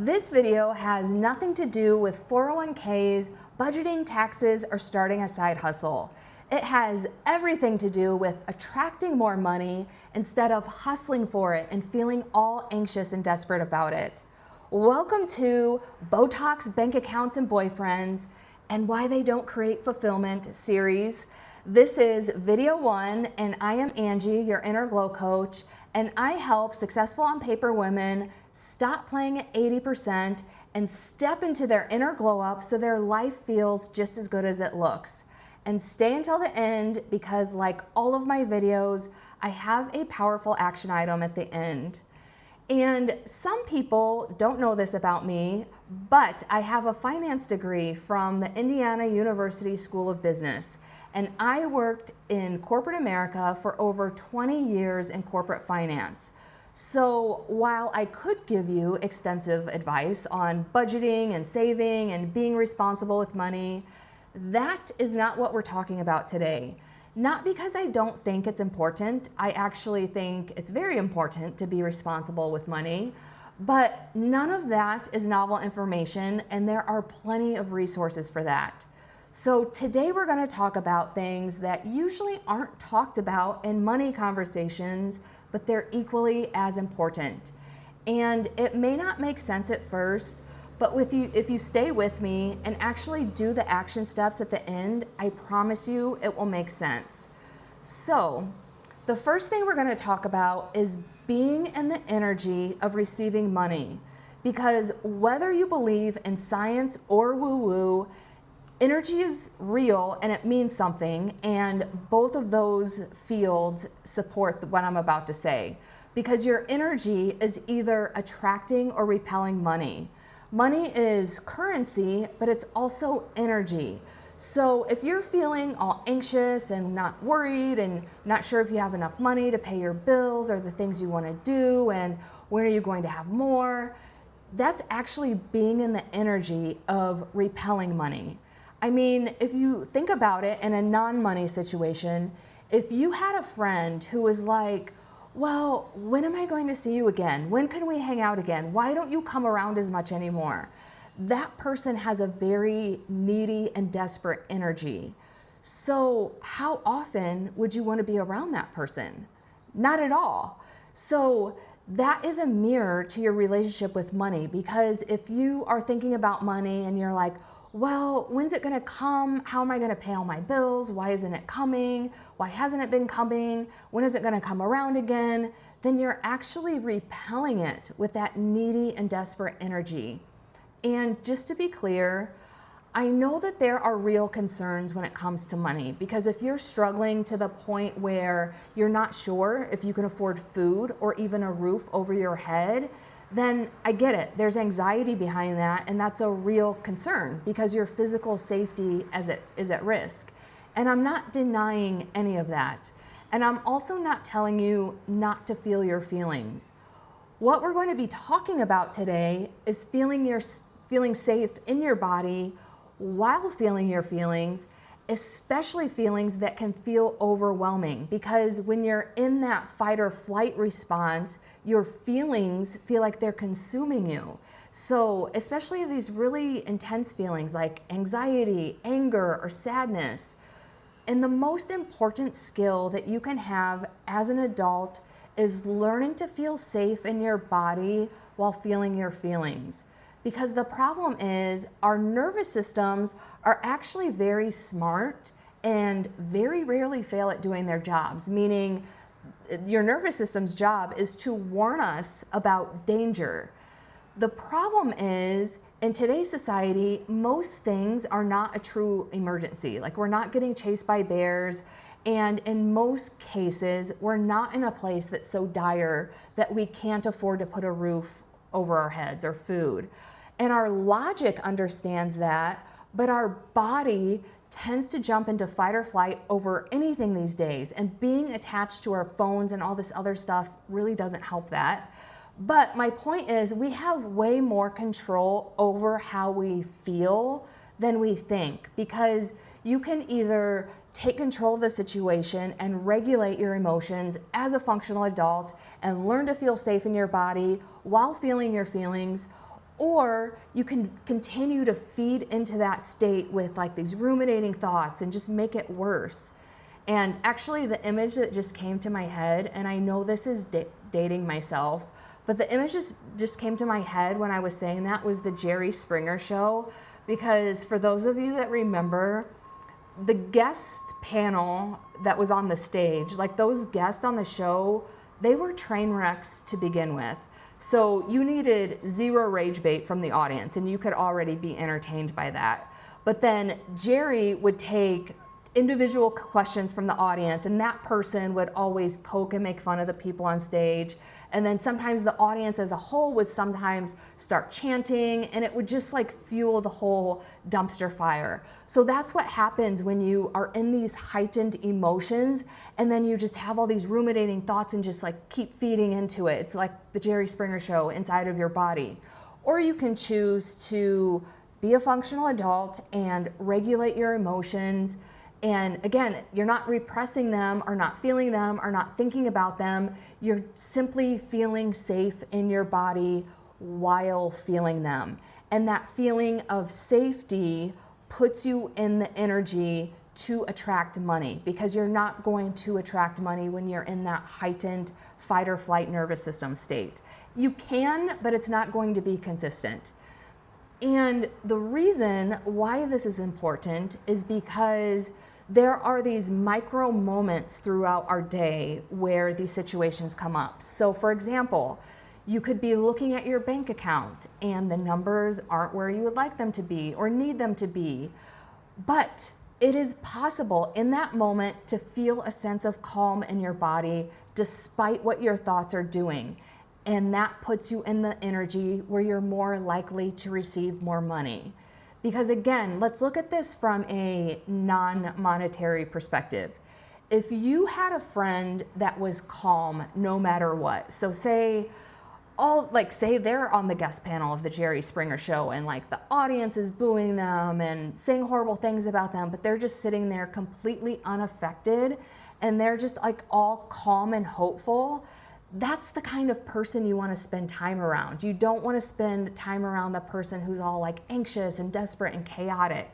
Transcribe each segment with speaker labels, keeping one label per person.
Speaker 1: This video has nothing to do with 401ks, budgeting, taxes, or starting a side hustle. It has everything to do with attracting more money instead of hustling for it and feeling all anxious and desperate about it. Welcome to Botox, Bank Accounts, and Boyfriends, and Why They Don't Create Fulfillment series. This is video 1, and I am Angie, your inner glow coach, and I help successful on paper women stop playing at 80% and step into their inner glow up so their life feels just as good as it looks. And stay until the end because, like all of my videos, I have a powerful action item at the end. And some people don't know this about me, but I have a finance degree from the Indiana University School of Business. And I worked in corporate America for over 20 years in corporate finance. So while I could give you extensive advice on budgeting and saving and being responsible with money, that is not what we're talking about today. Not because I don't think it's important. I actually think it's very important to be responsible with money, but none of that is novel information, and there are plenty of resources for that. So today we're going to talk about things that usually aren't talked about in money conversations, but they're equally as important. And it may not make sense at first, but if you stay with me and actually do the action steps at the end, I promise you it will make sense. So the first thing we're going to talk about is being in the energy of receiving money. Because whether you believe in science or woo-woo, energy is real and it means something, and both of those fields support what I'm about to say. Because your energy is either attracting or repelling money. Money is currency, but it's also energy. So if you're feeling all anxious and not worried and not sure if you have enough money to pay your bills or the things you want to do and when are you going to have more, that's actually being in the energy of repelling money. I mean, if you think about it in a non-money situation, if you had a friend who was like, well, when am I going to see you again? When can we hang out again? Why don't you come around as much anymore? That person has a very needy and desperate energy. So how often would you want to be around that person? Not at all. So that is a mirror to your relationship with money, because if you are thinking about money and you're like, well, when's it gonna come? How am I gonna pay all my bills? Why isn't it coming? Why hasn't it been coming? When is it gonna come around again? Then you're actually repelling it with that needy and desperate energy. And just to be clear, I know that there are real concerns when it comes to money, because if you're struggling to the point where you're not sure if you can afford food or even a roof over your head, then I get it. There's anxiety behind that, and that's a real concern because your physical safety is at risk. And I'm not denying any of that. And I'm also not telling you not to feel your feelings. What we're going to be talking about today is feeling safe in your body while feeling your feelings, especially feelings that can feel overwhelming, because when you're in that fight or flight response, your feelings feel like they're consuming you. So especially these really intense feelings like anxiety, anger, or sadness. And the most important skill that you can have as an adult is learning to feel safe in your body while feeling your feelings. Because the problem is our nervous systems are actually very smart and very rarely fail at doing their jobs, meaning your nervous system's job is to warn us about danger. The problem is, in today's society, most things are not a true emergency. Like, we're not getting chased by bears, and in most cases, we're not in a place that's so dire that we can't afford to put a roof over our heads or food. And our logic understands that, but our body tends to jump into fight or flight over anything these days. And being attached to our phones and all this other stuff really doesn't help that. But my point is, we have way more control over how we feel than we think, because you can either take control of the situation and regulate your emotions as a functional adult and learn to feel safe in your body while feeling your feelings, Or you can continue to feed into that state with like these ruminating thoughts and just make it worse. And actually the image that just came to my head, and I know this is dating myself, but the image just came to my head when I was saying that was the Jerry Springer show. Because for those of you that remember, the guest panel that was on the stage, like those guests on the show, they were train wrecks to begin with. So you needed zero rage bait from the audience and you could already be entertained by that. But then Jerry would take individual questions from the audience, and that person would always poke and make fun of the people on stage. And then sometimes the audience as a whole would sometimes start chanting, and it would just like fuel the whole dumpster fire. So that's what happens when you are in these heightened emotions, and then you just have all these ruminating thoughts and just like keep feeding into it. It's like the Jerry Springer show inside of your body. Or you can choose to be a functional adult and regulate your emotions. And again, you're not repressing them or not feeling them or not thinking about them. You're simply feeling safe in your body while feeling them. And that feeling of safety puts you in the energy to attract money, because you're not going to attract money when you're in that heightened fight or flight nervous system state. You can, but it's not going to be consistent. And the reason why this is important is because there are these micro moments throughout our day where these situations come up. So for example, you could be looking at your bank account and the numbers aren't where you would like them to be or need them to be. But it is possible in that moment to feel a sense of calm in your body despite what your thoughts are doing. And that puts you in the energy where you're more likely to receive more money. Because again, let's look at this from a non-monetary perspective. If you had a friend that was calm no matter what, so say they're on the guest panel of the Jerry Springer show and like the audience is booing them and saying horrible things about them, but they're just sitting there completely unaffected and they're just like all calm and hopeful. That's the kind of person you want to spend time around. You don't want to spend time around the person who's all like anxious and desperate and chaotic.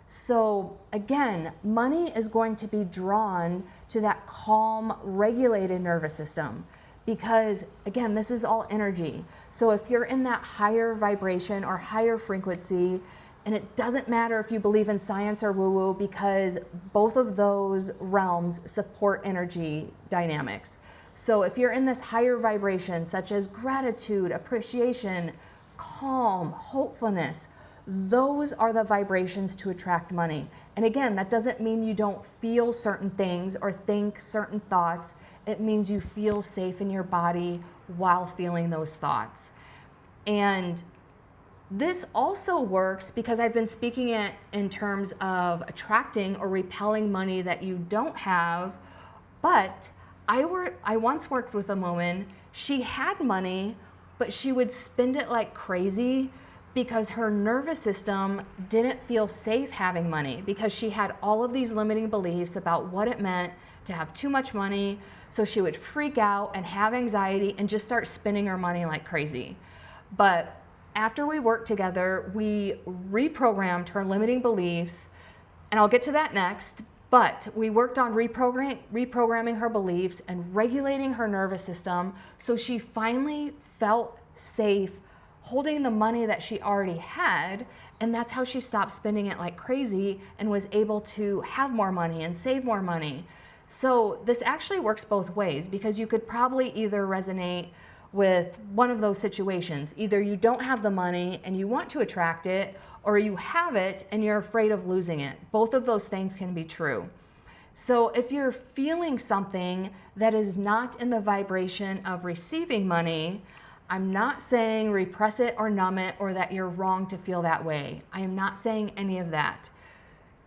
Speaker 1: So again, money is going to be drawn to that calm, regulated nervous system because again, this is all energy. So if you're in that higher vibration or higher frequency, and it doesn't matter if you believe in science or woo-woo, because both of those realms support energy dynamics. So if you're in this higher vibration, such as gratitude, appreciation, calm, hopefulness, those are the vibrations to attract money. And again, that doesn't mean you don't feel certain things or think certain thoughts. It means you feel safe in your body while feeling those thoughts. And this also works because I've been speaking it in terms of attracting or repelling money that you don't have, but I once worked with a woman. She had money, but she would spend it like crazy because her nervous system didn't feel safe having money because she had all of these limiting beliefs about what it meant to have too much money. So she would freak out and have anxiety and just start spending her money like crazy. But after we worked together, we reprogrammed her limiting beliefs, and I'll get to that next. But we worked on reprogramming her beliefs and regulating her nervous system so she finally felt safe holding the money that she already had, and that's how she stopped spending it like crazy and was able to have more money and save more money. So this actually works both ways because you could probably either resonate with one of those situations. Either you don't have the money and you want to attract it, or you have it and you're afraid of losing it. Both of those things can be true. So if you're feeling something that is not in the vibration of receiving money, I'm not saying repress it or numb it or that you're wrong to feel that way. I am not saying any of that.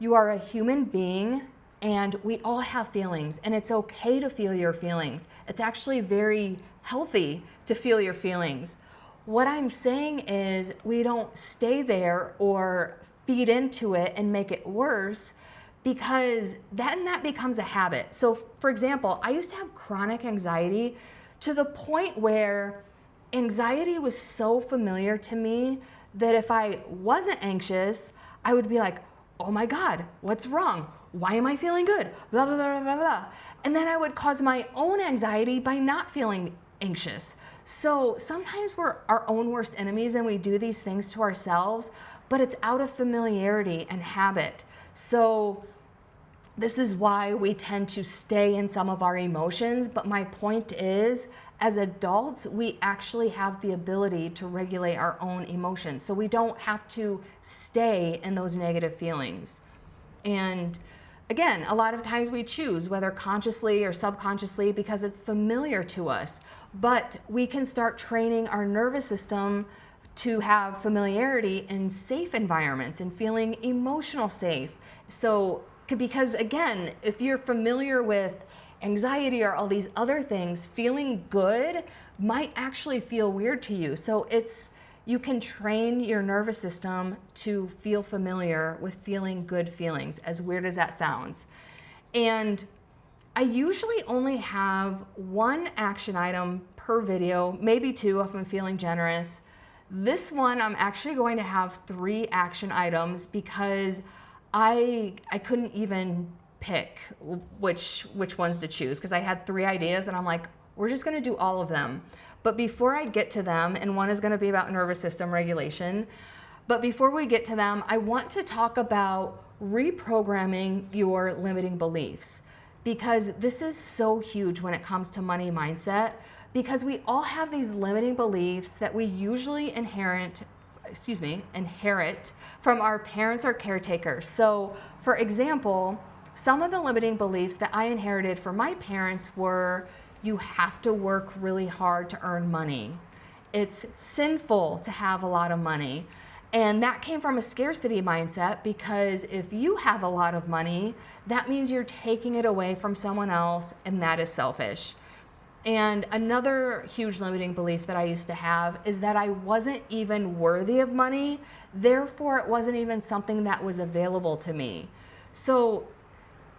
Speaker 1: You are a human being and we all have feelings, and it's okay to feel your feelings. It's actually very healthy to feel your feelings. What I'm saying is we don't stay there or feed into it and make it worse, because then that becomes a habit. So for example, I used to have chronic anxiety to the point where anxiety was so familiar to me that if I wasn't anxious, I would be like, oh my God, what's wrong? Why am I feeling good? Blah, blah, blah, blah, blah. And then I would cause my own anxiety by not feeling anxious. So sometimes we're our own worst enemies and we do these things to ourselves, but it's out of familiarity and habit. So this is why we tend to stay in some of our emotions. But my point is, as adults, we actually have the ability to regulate our own emotions. So we don't have to stay in those negative feelings. And again, a lot of times we choose, whether consciously or subconsciously, because it's familiar to us. But we can start training our nervous system to have familiarity in safe environments and feeling emotional safe. So, because again, if you're familiar with anxiety or all these other things, feeling good might actually feel weird to you. So you can train your nervous system to feel familiar with feeling good feelings, as weird as that sounds. And I usually only have one action item per video, maybe two if I'm feeling generous. This one, I'm actually going to have 3 action items because I couldn't even pick which ones to choose, because I had 3 ideas and I'm like, we're just gonna do all of them. But before I get to them, and one is gonna be about nervous system regulation, but before we get to them, I want to talk about reprogramming your limiting beliefs, because this is so huge when it comes to money mindset, because we all have these limiting beliefs that we usually inherit from our parents or caretakers. So for example, some of the limiting beliefs that I inherited from my parents were, you have to work really hard to earn money. It's sinful to have a lot of money. And that came from a scarcity mindset, because if you have a lot of money, that means you're taking it away from someone else, and that is selfish. And another huge limiting belief that I used to have is that I wasn't even worthy of money, therefore it wasn't even something that was available to me. So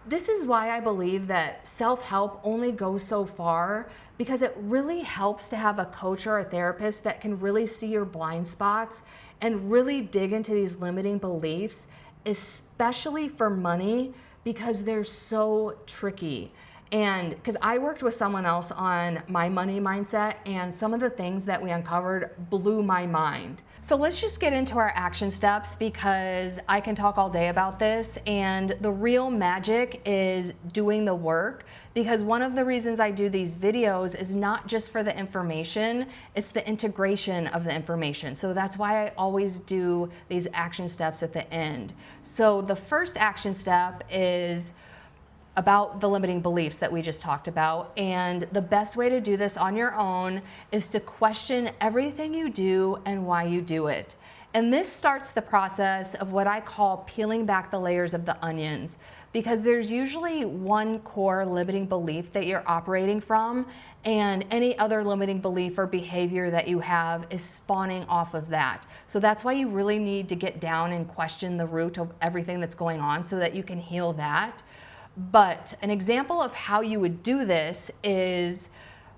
Speaker 1: this is why I believe that self-help only goes so far, because it really helps to have a coach or a therapist that can really see your blind spots and really dig into these limiting beliefs, especially for money, because they're so tricky. And because I worked with someone else on my money mindset, and some of the things that we uncovered blew my mind. So let's just get into our action steps, because I can talk all day about this, and the real magic is doing the work. Because one of the reasons I do these videos is not just for the information, it's the integration of the information. So that's why I always do these action steps at the end. So the first action step is about the limiting beliefs that we just talked about. And the best way to do this on your own is to question everything you do and why you do it. And this starts the process of what I call peeling back the layers of the onions, because there's usually one core limiting belief that you're operating from, and any other limiting belief or behavior that you have is spawning off of that. So that's why you really need to get down and question the root of everything that's going on so that you can heal that. But an example of how you would do this is,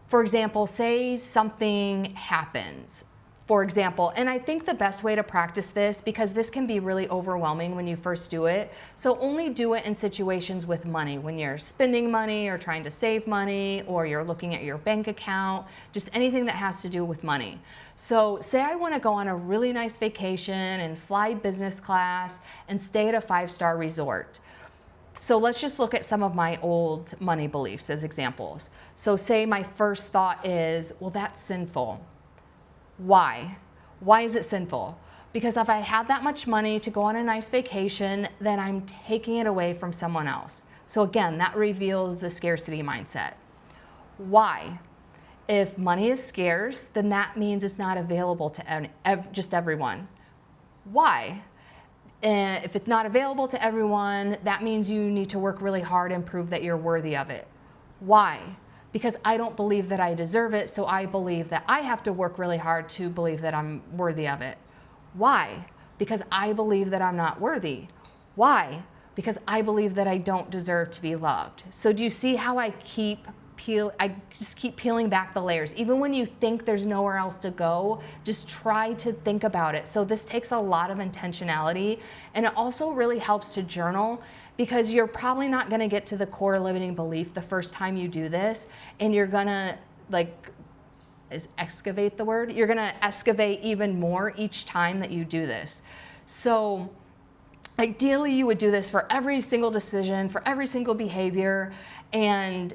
Speaker 1: for example, say something happens. For example, and I think the best way to practice this, because this can be really overwhelming when you first do it, so only do it in situations with money, when you're spending money or trying to save money, or you're looking at your bank account, just anything that has to do with money. So say I want to go on a really nice vacation and fly business class and stay at a 5-star resort. So let's just look at some of my old money beliefs as examples. So say my first thought is, well, that's sinful. Why? Why is it sinful? Because if I have that much money to go on a nice vacation, then I'm taking it away from someone else. So again, that reveals the scarcity mindset. Why? If money is scarce, then that means it's not available to just everyone. Why? If it's not available to everyone, that means you need to work really hard and prove that you're worthy of it. Why? Because I don't believe that I deserve it, so I believe that I have to work really hard to believe that I'm worthy of it. Why? Because I believe that I'm not worthy. Why? Because I believe that I don't deserve to be loved. So do you see how I keep I just keep peeling back the layers. Even when you think there's nowhere else to go, just try to think about it. So this takes a lot of intentionality, and it also really helps to journal, because you're probably not gonna get to the core limiting belief the first time you do this, and you're gonna is excavate the word? You're gonna excavate even more each time that you do this. So ideally you would do this for every single decision, for every single behavior. And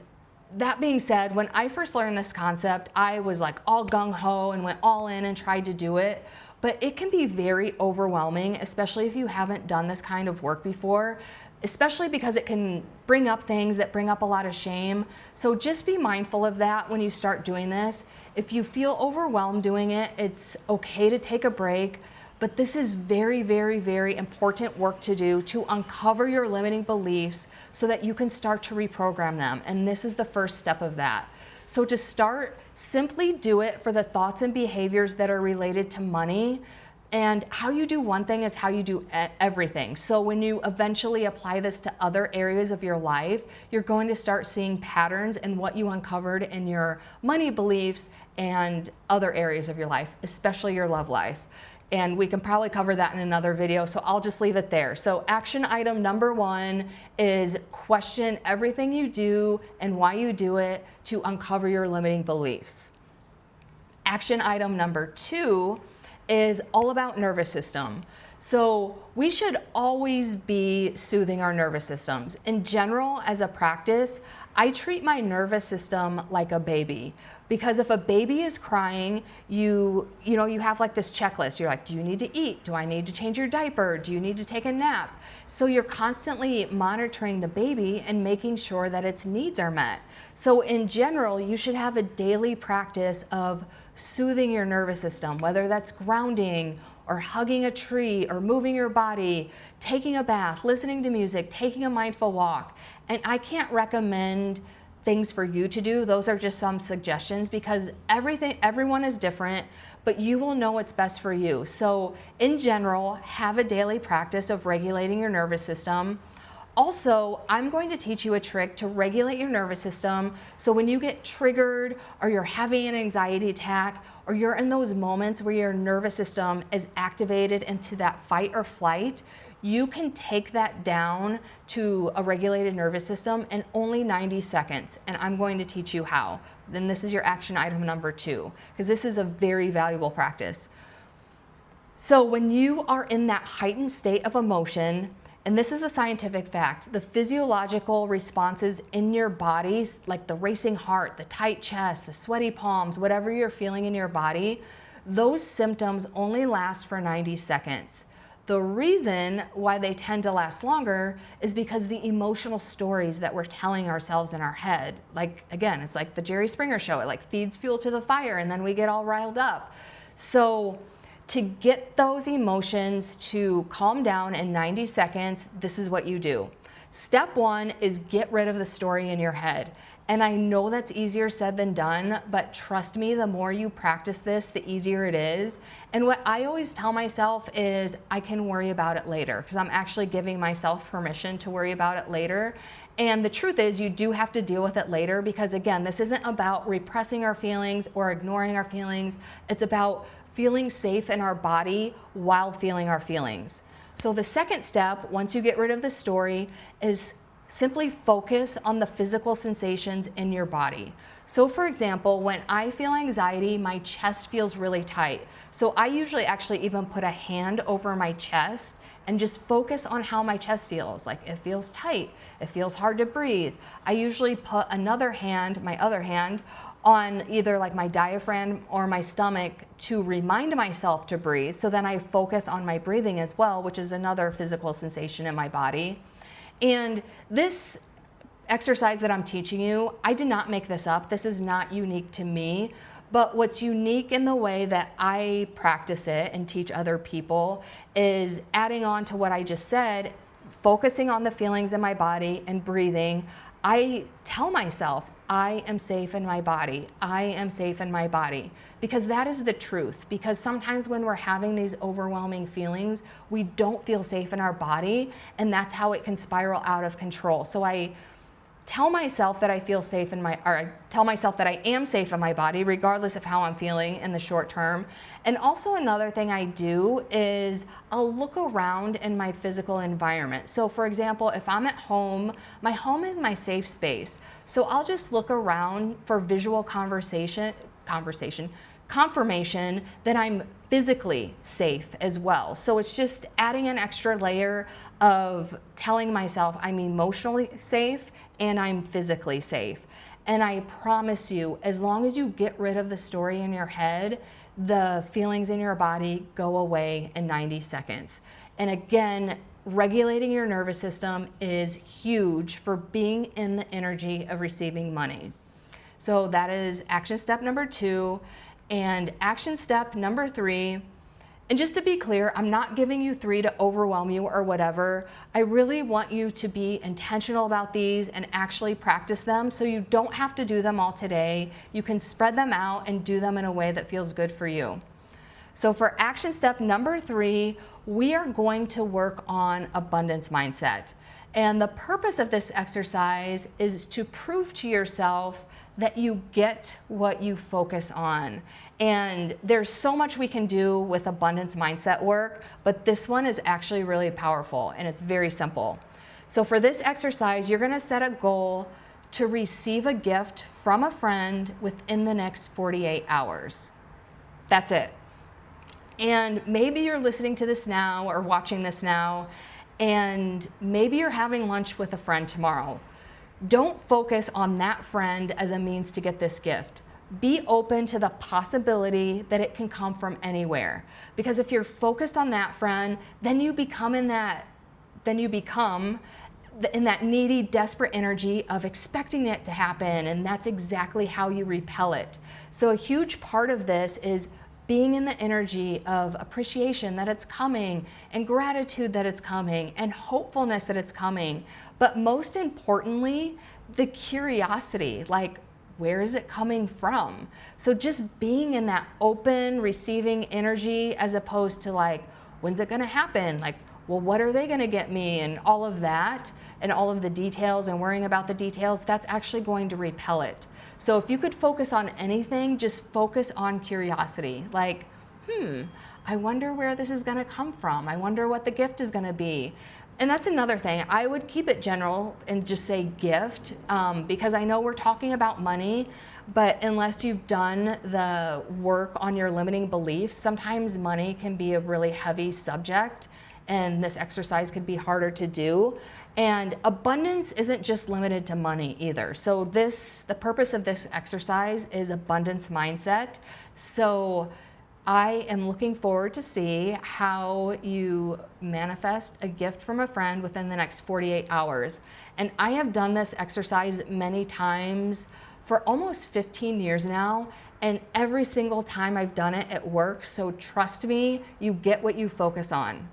Speaker 1: that being said, when I first learned this concept, I was like all gung-ho and went all in and tried to do it. But it can be very overwhelming, especially if you haven't done this kind of work before, especially because it can bring up things that bring up a lot of shame. So just be mindful of that when you start doing this. If you feel overwhelmed doing it, it's okay to take a break. But this is very, very, very important work to do to uncover your limiting beliefs so that you can start to reprogram them. And this is the first step of that. So to start, simply do it for the thoughts and behaviors that are related to money. And how you do one thing is how you do everything. So when you eventually apply this to other areas of your life, you're going to start seeing patterns in what you uncovered in your money beliefs and other areas of your life, especially your love life. And we can probably cover that in another video, so I'll just leave it there. So action item number 1 is question everything you do and why you do it to uncover your limiting beliefs. Action item number 2 is all about nervous system. So we should always be soothing our nervous systems. In general, as a practice, I treat my nervous system like a baby, because if a baby is crying, you have like this checklist. You're like, do you need to eat? Do I need to change your diaper? Do you need to take a nap? So you're constantly monitoring the baby and making sure that its needs are met. So in general, you should have a daily practice of soothing your nervous system, whether that's grounding or hugging a tree or moving your body, taking a bath, listening to music, taking a mindful walk. And I can't recommend things for you to do. Those are just some suggestions, because everyone is different, but you will know what's best for you. So in general, have a daily practice of regulating your nervous system. Also, I'm going to teach you a trick to regulate your nervous system. So when you get triggered, or you're having an anxiety attack, or you're in those moments where your nervous system is activated into that fight or flight, you can take that down to a regulated nervous system in only 90 seconds. And I'm going to teach you how. Then this is your action item number 2, because this is a very valuable practice. So when you are in that heightened state of emotion, and this is a scientific fact, the physiological responses in your body, like the racing heart, the tight chest, the sweaty palms, whatever you're feeling in your body, those symptoms only last for 90 seconds. The reason why they tend to last longer is because the emotional stories that we're telling ourselves in our head, like, again, it's like the Jerry Springer show, it like feeds fuel to the fire and then we get all riled up. So to get those emotions to calm down in 90 seconds, this is what you do. Step 1 is get rid of the story in your head. And I know that's easier said than done, but trust me, the more you practice this, the easier it is. And what I always tell myself is I can worry about it later, because I'm actually giving myself permission to worry about it later. And the truth is, you do have to deal with it later, because again, this isn't about repressing our feelings or ignoring our feelings. It's about feeling safe in our body while feeling our feelings. So the second step, once you get rid of the story, is simply focus on the physical sensations in your body. So for example, when I feel anxiety, my chest feels really tight. So I usually actually even put a hand over my chest and just focus on how my chest feels. Like, it feels tight, it feels hard to breathe. I usually put another hand, my other hand, on either like my diaphragm or my stomach to remind myself to breathe. So then I focus on my breathing as well, which is another physical sensation in my body. And this exercise that I'm teaching you, I did not make this up. This is not unique to me. But what's unique in the way that I practice it and teach other people is adding on to what I just said, focusing on the feelings in my body and breathing. I tell myself, I am safe in my body. I am safe in my body. Because that is the truth. Because sometimes when we're having these overwhelming feelings, we don't feel safe in our body, and that's how it can spiral out of control. So I tell myself that I feel safe or I tell myself that I am safe in my body, regardless of how I'm feeling in the short term. And also another thing I do is I'll look around in my physical environment. So for example, if I'm at home, my home is my safe space. So I'll just look around for visual confirmation that I'm physically safe as well. So it's just adding an extra layer of telling myself I'm emotionally safe and I'm physically safe. And I promise you, as long as you get rid of the story in your head, the feelings in your body go away in 90 seconds. And again, regulating your nervous system is huge for being in the energy of receiving money. So that is action step number 2. And action step number 3, and just to be clear, I'm not giving you 3 to overwhelm you or whatever. I really want you to be intentional about these and actually practice them so you don't have to do them all today. You can spread them out and do them in a way that feels good for you. So for action step number 3, we are going to work on abundance mindset. And the purpose of this exercise is to prove to yourself that you get what you focus on. And there's so much we can do with abundance mindset work, but this one is actually really powerful and it's very simple. So for this exercise, you're gonna set a goal to receive a gift from a friend within the next 48 hours. That's it. And maybe you're listening to this now or watching this now, and maybe you're having lunch with a friend tomorrow. Don't focus on that friend as a means to get this gift. Be open to the possibility that it can come from anywhere. Because if you're focused on that friend, then you become in that needy, desperate energy of expecting it to happen, and that's exactly how you repel it. So a huge part of this is being in the energy of appreciation that it's coming, and gratitude that it's coming, and hopefulness that it's coming. But most importantly, the curiosity, like, where is it coming from? So just being in that open, receiving energy, as opposed to like, when's it gonna happen? Like, well, what are they gonna get me? And all of that, and all of the details and worrying about the details, that's actually going to repel it. So if you could focus on anything, just focus on curiosity. Like, I wonder where this is gonna come from. I wonder what the gift is gonna be. And that's another thing. I would keep it general and just say gift, because I know we're talking about money, but unless you've done the work on your limiting beliefs, sometimes money can be a really heavy subject, and this exercise could be harder to do. And abundance isn't just limited to money either. So the purpose of this exercise is abundance mindset. So I am looking forward to see how you manifest a gift from a friend within the next 48 hours. And I have done this exercise many times for almost 15 years now, and every single time I've done it, it works. So trust me, you get what you focus on.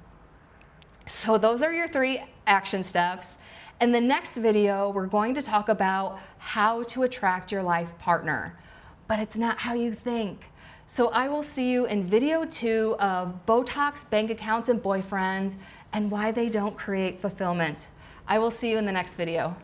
Speaker 1: So those are your 3 action steps. In the next video, we're going to talk about how to attract your life partner, but it's not how you think. So I will see you in video 2 of Botox, bank accounts, and boyfriends, and why they don't create fulfillment. I will see you in the next video.